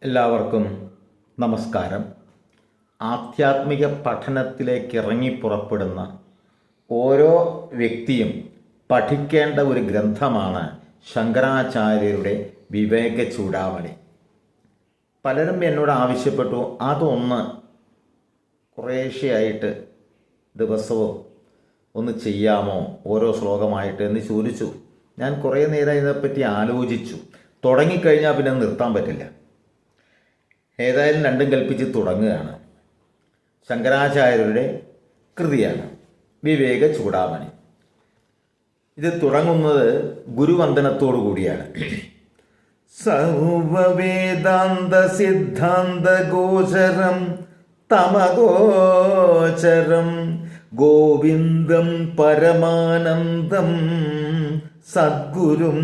എല്ലാവർക്കും നമസ്കാരം. ആധ്യാത്മിക പഠനത്തിലേക്ക് ഇറങ്ങി പുറപ്പെടുന്ന ഓരോ വ്യക്തിയും പഠിക്കേണ്ട ഒരു ഗ്രന്ഥമാണ് ശങ്കരാചാര്യരുടെ വിവേക ചൂടാമണി. പലരും എന്നോട് ആവശ്യപ്പെട്ടു, അതൊന്ന് കുറേശ്ശെയായിട്ട് ദിവസവും ഒന്ന് ചെയ്യാമോ, ഓരോ ശ്ലോകമായിട്ട് എന്ന് ചോദിച്ചു. ഞാൻ കുറേ നേരം ഇതിനെപ്പറ്റി ആലോചിച്ചു. തുടങ്ങിക്കഴിഞ്ഞാൽ പിന്നെ നിർത്താൻ പറ്റില്ല. ഏതായാലും രണ്ടും കൽപ്പിച്ച് തുടങ്ങുകയാണ്. ശങ്കരാചാര്യരുടെ കൃതിയാണ് വിവേക ചൂടാമണി. ഇത് തുടങ്ങുന്നത് ഗുരുവന്ദനത്തോടു കൂടിയാണ്. സർവവേദാന്ത സിദ്ധാന്ത ഗോചരം തമഗോചരം ഗോവിന്ദം പരമാനന്ദം സദ്ഗുരും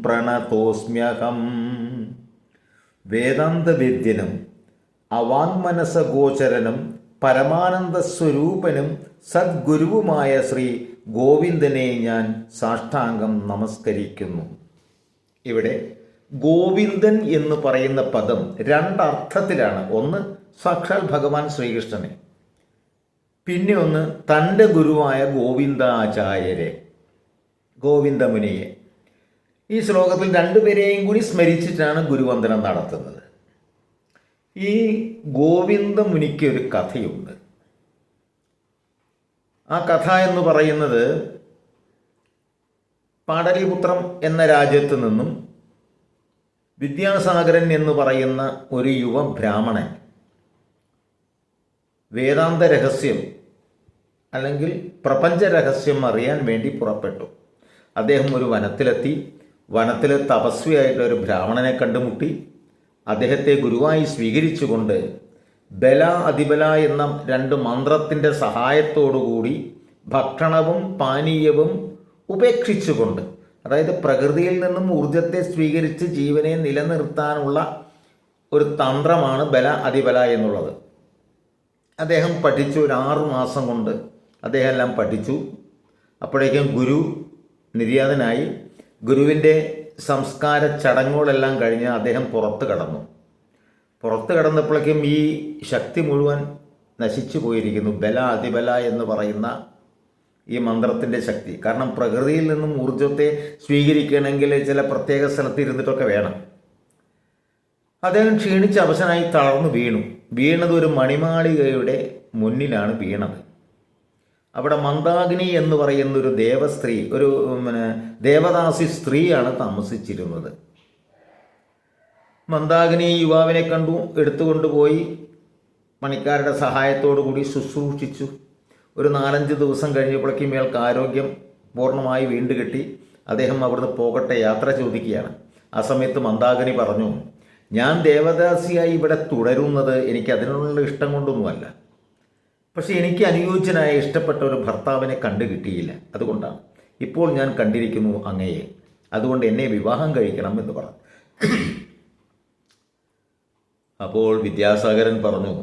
പ്രണതോസ്മ്യഹം. വേദാന്തവേദ്യനും അവാങ്മനസഗോചരനും പരമാനന്ദ സ്വരൂപനും സദ്ഗുരുവുമായ ശ്രീ ഗോവിന്ദനെ ഞാൻ സാഷ്ടാംഗം നമസ്കരിക്കുന്നു. ഇവിടെ ഗോവിന്ദൻ എന്ന് പറയുന്ന പദം രണ്ടർത്ഥത്തിലാണ്. ഒന്ന് സാക്ഷാൽ ഭഗവാൻ ശ്രീകൃഷ്ണനെ, പിന്നെ ഒന്ന് തൻ്റെ ഗുരുവായ ഗോവിന്ദാചാര്യരെ, ഗോവിന്ദമുനിയെ. ഈ ശ്ലോകത്തിൽ രണ്ടുപേരെയും കൂടി സ്മരിച്ചിട്ടാണ് ഗുരുവന്ദനം നടത്തുന്നത്. ഈ ഗോവിന്ദമുനിക്ക് ഒരു കഥയുണ്ട്. ആ കഥ എന്ന് പറയുന്നത് പാടലിപുത്രം എന്ന രാജ്യത്ത് നിന്നും വിദ്യാസാഗരൻ എന്ന് പറയുന്ന ഒരു യുവ ബ്രാഹ്മണൻ വേദാന്ത രഹസ്യം അല്ലെങ്കിൽ പ്രപഞ്ച രഹസ്യം അറിയാൻ വേണ്ടി പുറപ്പെട്ടു. അദ്ദേഹം ഒരു വനത്തിലെത്തി. വനത്തിൽ തപസ്വിയായിട്ടൊരു ബ്രാഹ്മണനെ കണ്ടുമുട്ടി. അദ്ദേഹത്തെ ഗുരുവായി സ്വീകരിച്ചുകൊണ്ട് ബല അതിബല എന്ന രണ്ട് മന്ത്രത്തിൻ്റെ സഹായത്തോടുകൂടി ഭക്ഷണവും പാനീയവും ഉപേക്ഷിച്ചുകൊണ്ട്, അതായത് പ്രകൃതിയിൽ നിന്നും ഊർജത്തെ സ്വീകരിച്ച് ജീവനെ നിലനിർത്താനുള്ള ഒരു തന്ത്രമാണ് ബല അതിബല എന്നുള്ളത്. അദ്ദേഹം പഠിച്ചു. ഒരു 6 മാസം കൊണ്ട് അദ്ദേഹം എല്ലാം പഠിച്ചു. അപ്പോഴേക്കും ഗുരു നിര്യാതനായി. ഗുരുവിൻ്റെ സംസ്കാര ചടങ്ങുകളെല്ലാം കഴിഞ്ഞ് അദ്ദേഹം പുറത്ത് കടന്നപ്പോഴേക്കും ഈ ശക്തി മുഴുവൻ നശിച്ചു പോയിരിക്കുന്നു. ബല അതിബല എന്ന് പറയുന്ന ഈ മന്ത്രത്തിൻ്റെ ശക്തി. കാരണം പ്രകൃതിയിൽ നിന്നും ഊർജത്തെ സ്വീകരിക്കണമെങ്കിൽ ചില പ്രത്യേക സ്ഥലത്ത് ഇരുന്നിട്ടൊക്കെ വേണം. അദ്ദേഹം ക്ഷീണിച്ച് അവശനായി തളർന്നു വീണത് ഒരു മണിമാളികയുടെ മുന്നിലാണ് വീണത്. അവിടെ മന്ദാകിനി എന്ന് പറയുന്ന ഒരു ദേവസ്ത്രീ, ഒരു ദേവദാസി സ്ത്രീയാണ് താമസിച്ചിരുന്നത്. മന്ദാകിനി യുവാവിനെ കണ്ടു, എടുത്തുകൊണ്ടുപോയി പണിക്കാരുടെ സഹായത്തോടു കൂടി ശുശ്രൂഷിച്ചു. ഒരു 4-5 ദിവസം കഴിഞ്ഞപ്പോഴേക്കും ഇയാൾക്ക് ആരോഗ്യം പൂർണ്ണമായി വീണ്ടുകിട്ടി. അദ്ദേഹം അവിടുന്ന് പോകട്ടെ, യാത്ര ചോദിക്കുകയാണ്. ആ സമയത്ത് മന്ദാകിനി പറഞ്ഞു, ഞാൻ ദേവദാസിയായി ഇവിടെ തുടരുന്നത് എനിക്ക് അതിനുള്ള ഇഷ്ടം കൊണ്ടൊന്നുമല്ല. പക്ഷെ എനിക്ക് അനുയോജ്യനായ ഇഷ്ടപ്പെട്ട ഒരു ഭർത്താവിനെ കണ്ടു കിട്ടിയില്ല. അതുകൊണ്ടാണ് ഇപ്പോൾ ഞാൻ കണ്ടിരിക്കുന്നു അങ്ങയെ. അതുകൊണ്ട് എന്നെ വിവാഹം കഴിക്കണം എന്ന് പറഞ്ഞു. അപ്പോൾ വിദ്യാസാഗരൻ പറഞ്ഞു,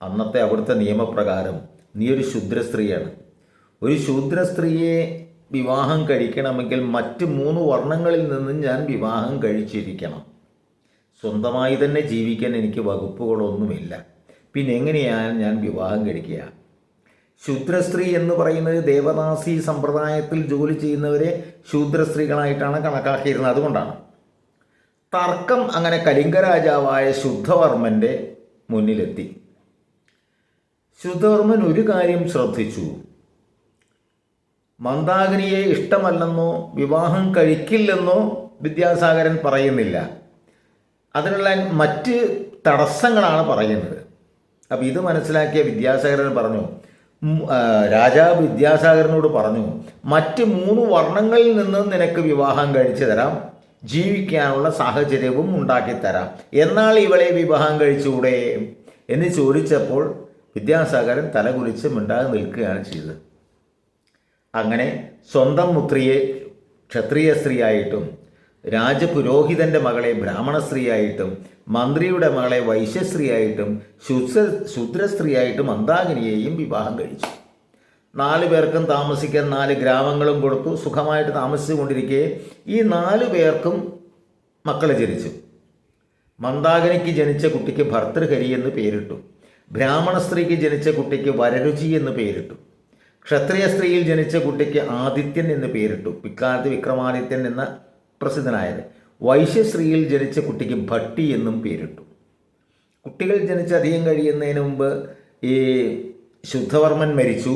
അന്നത്തെ അവിടുത്തെ നിയമപ്രകാരം നീ ഒരു ശൂദ്ര സ്ത്രീയാണ്. ഒരു ശൂദ്ര സ്ത്രീയെ വിവാഹം കഴിക്കണമെങ്കിൽ മറ്റ് 3 വർണ്ണങ്ങളിൽ നിന്നും ഞാൻ വിവാഹം കഴിച്ചിരിക്കണം. സ്വന്തമായി തന്നെ ജീവിക്കാൻ എനിക്ക് വകുപ്പുകളൊന്നുമില്ല. പിന്നെ എങ്ങനെയാണ് ഞാൻ വിവാഹം കഴിക്കുക? ശൂദ്രസ്ത്രീ എന്ന് പറയുന്നത് ദേവദാസി സമ്പ്രദായത്തിൽ ജോലി ചെയ്യുന്നവരെ ശൂദ്രസ്ത്രീകളായിട്ടാണ് കണക്കാക്കിയിരുന്നത്. അതുകൊണ്ടാണ് തർക്കം അങ്ങനെ കലിംഗ രാജാവായ ശുദ്ധവർമ്മൻ്റെ മുന്നിലെത്തി. ശുദ്ധവർമ്മൻ ഒരു കാര്യം ശ്രദ്ധിച്ചു. മന്ദാകിനിയെ ഇഷ്ടമല്ലെന്നോ വിവാഹം കഴിക്കില്ലെന്നോ വിദ്യാസാഗരൻ പറയുന്നില്ല. അതിനുള്ള മറ്റ് തടസ്സങ്ങളാണ് പറയുന്നത്. അപ്പോൾ ഇത് മനസ്സിലാക്കിയ വിദ്യാസാഗരൻ പറഞ്ഞു, രാജാവ് വിദ്യാസാഗരനോട് പറഞ്ഞു, മറ്റ് 3 വർണ്ണങ്ങളിൽ നിന്ന് നിനക്ക് വിവാഹം കഴിച്ചു തരാം, ജീവിക്കാനുള്ള സാഹചര്യവും ഉണ്ടാക്കിത്തരാം. എന്നാൽ ഇവളെ വിവാഹം കഴിച്ചുകൂടെ എന്ന് ചോദിച്ചപ്പോൾ വിദ്യാസാഗരൻ തലകുലിച്ച് മിണ്ടാതെ നിൽക്കുകയാണ് ചെയ്തത്. അങ്ങനെ സ്വന്തം പുത്രിയെ ക്ഷത്രിയ സ്ത്രീയായിട്ടും രാജപുരോഹിതൻ്റെ മകളെ ബ്രാഹ്മണ സ്ത്രീയായിട്ടും മന്ത്രിയുടെ മകളെ വൈശ്യസ്ത്രീയായിട്ടും ശൂദ്രസ്ത്രീയായിട്ടും മന്ദാകിനിയെയും വിവാഹം കഴിച്ചു. 4 പേർക്കും താമസിക്കാൻ 4 ഗ്രാമങ്ങളും കൊടുത്തു. സുഖമായിട്ട് താമസിച്ചു കൊണ്ടിരിക്കെ ഈ 4 പേർക്കും മക്കൾ ജനിച്ചു. മന്ദാകിനിക്ക് ജനിച്ച കുട്ടിക്ക് ഭർതൃഹരി എന്ന് പേരിട്ടു. ബ്രാഹ്മണ സ്ത്രീക്ക് ജനിച്ച കുട്ടിക്ക് വരരുചി എന്ന് പേരിട്ടു. ക്ഷത്രിയ സ്ത്രീയിൽ ജനിച്ച കുട്ടിക്ക് ആദിത്യൻ എന്ന് പേരിട്ടു, പിൽക്കാലത്ത് വിക്രമാദിത്യൻ എന്ന പ്രസിദ്ധനായത്. വൈശ്യസ്ത്രീയിൽ ജനിച്ച കുട്ടിക്ക് ഭട്ടി എന്നും പേരിട്ടു. കുട്ടികൾ ജനിച്ച് അധികം കഴിയുന്നതിന് മുമ്പ് ഈ ശുദ്ധവർമ്മൻ മരിച്ചു.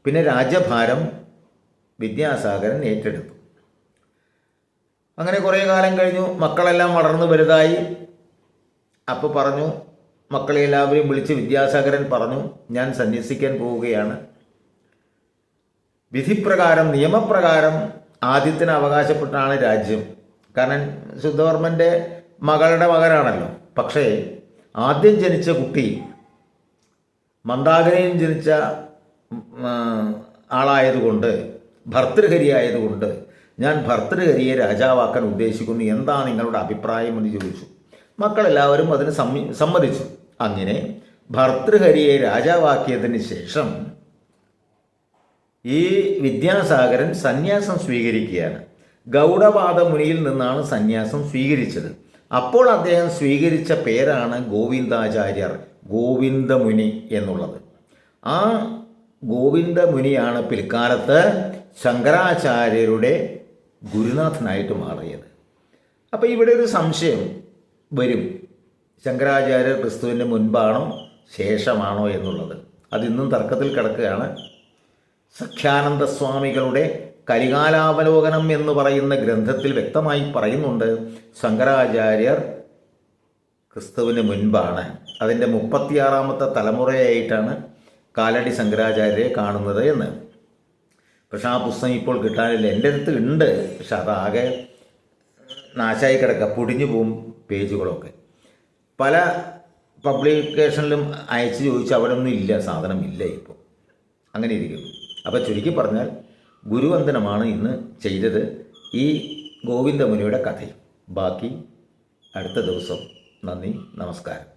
പിന്നെ രാജ്യഭാരം വിദ്യാസാഗരൻ ഏറ്റെടുത്തു. അങ്ങനെ കുറേ കാലം കഴിഞ്ഞു. മക്കളെല്ലാം വളർന്നു വലുതായി. അപ്പോൾ പറഞ്ഞു, മക്കളെ എല്ലാവരെയും വിളിച്ച് വിദ്യാസാഗരൻ പറഞ്ഞു, ഞാൻ സന്യസിക്കാൻ പോവുകയാണ്. വിധിപ്രകാരം നിയമപ്രകാരം ആദിത്യന് അവകാശപ്പെട്ടാണ് രാജ്യം. കാരണം ശുദ്ധവർമ്മൻ്റെ മകളുടെ മകനാണല്ലോ. പക്ഷേ ആദ്യം ജനിച്ച കുട്ടി മന്ദാകിനിയും ജനിച്ച ആളായതുകൊണ്ട്, ഭർതൃഹരി ആയതുകൊണ്ട് ഞാൻ ഭർതൃഹരിയെ രാജാവാക്കാൻ ഉദ്ദേശിക്കുന്നു. എന്താ നിങ്ങളുടെ അഭിപ്രായം എന്ന് ചോദിച്ചു. മക്കളെല്ലാവരും അതിന് സമ്മതിച്ചു. അങ്ങനെ ഭർതൃഹരിയെ രാജാവാക്കിയതിന് ശേഷം ഈ വിദ്യാസാഗരൻ സന്യാസം സ്വീകരിക്കുകയാണ്. ഗൗഡപാദ മുനിയിൽ നിന്നാണ് സന്യാസം സ്വീകരിച്ചത്. അപ്പോൾ അദ്ദേഹം സ്വീകരിച്ച പേരാണ് ഗോവിന്ദാചാര്യർ, ഗോവിന്ദമുനി എന്നുള്ളത്. ആ ഗോവിന്ദമുനിയാണ് പിൽക്കാലത്ത് ശങ്കരാചാര്യരുടെ ഗുരുനാഥനായിട്ട് മാറിയത്. അപ്പോൾ ഇവിടെ ഒരു സംശയം വരും, ശങ്കരാചാര്യർ ക്രിസ്തുവിൻ്റെ മുൻപാണോ ശേഷമാണോ എന്നുള്ളത്. അതിന്നും തർക്കത്തിൽ കിടക്കുകയാണ്. സഖ്യാനന്ദ സ്വാമികളുടെ കരികാലാവലോകനം എന്ന് പറയുന്ന ഗ്രന്ഥത്തിൽ വ്യക്തമായി പറയുന്നുണ്ട്, ശങ്കരാചാര്യർ ക്രിസ്തുവിന് മുൻപാണ്. അതിൻ്റെ 36ാമത്തെ തലമുറയായിട്ടാണ് കാലടി ശങ്കരാചാര്യരെ കാണുന്നത് എന്ന്. പക്ഷെ ആ പുസ്തകം ഇപ്പോൾ കിട്ടാനില്ല. എൻ്റെ അടുത്ത് ഉണ്ട്, പക്ഷെ അതാകെ നാശായി കിടക്കുക, പൊടിഞ്ഞു പോവും പേജുകളൊക്കെ. പല പബ്ലിക്കേഷനിലും അയച്ചു ചോദിച്ചു, അവിടെ ഒന്നും ഇല്ല, സാധനം ഇല്ല ഇപ്പോൾ. അങ്ങനെ ഇരിക്കുന്നു. അപ്പോൾ ചുരുക്കി പറഞ്ഞാൽ ഗുരുവന്ദനമാണ് ഇന്ന് ചെയ്തത്. ഈ ഗോവിന്ദമുനിയുടെ കഥയും ബാക്കി അടുത്ത ദിവസം. നന്ദി, നമസ്കാരം.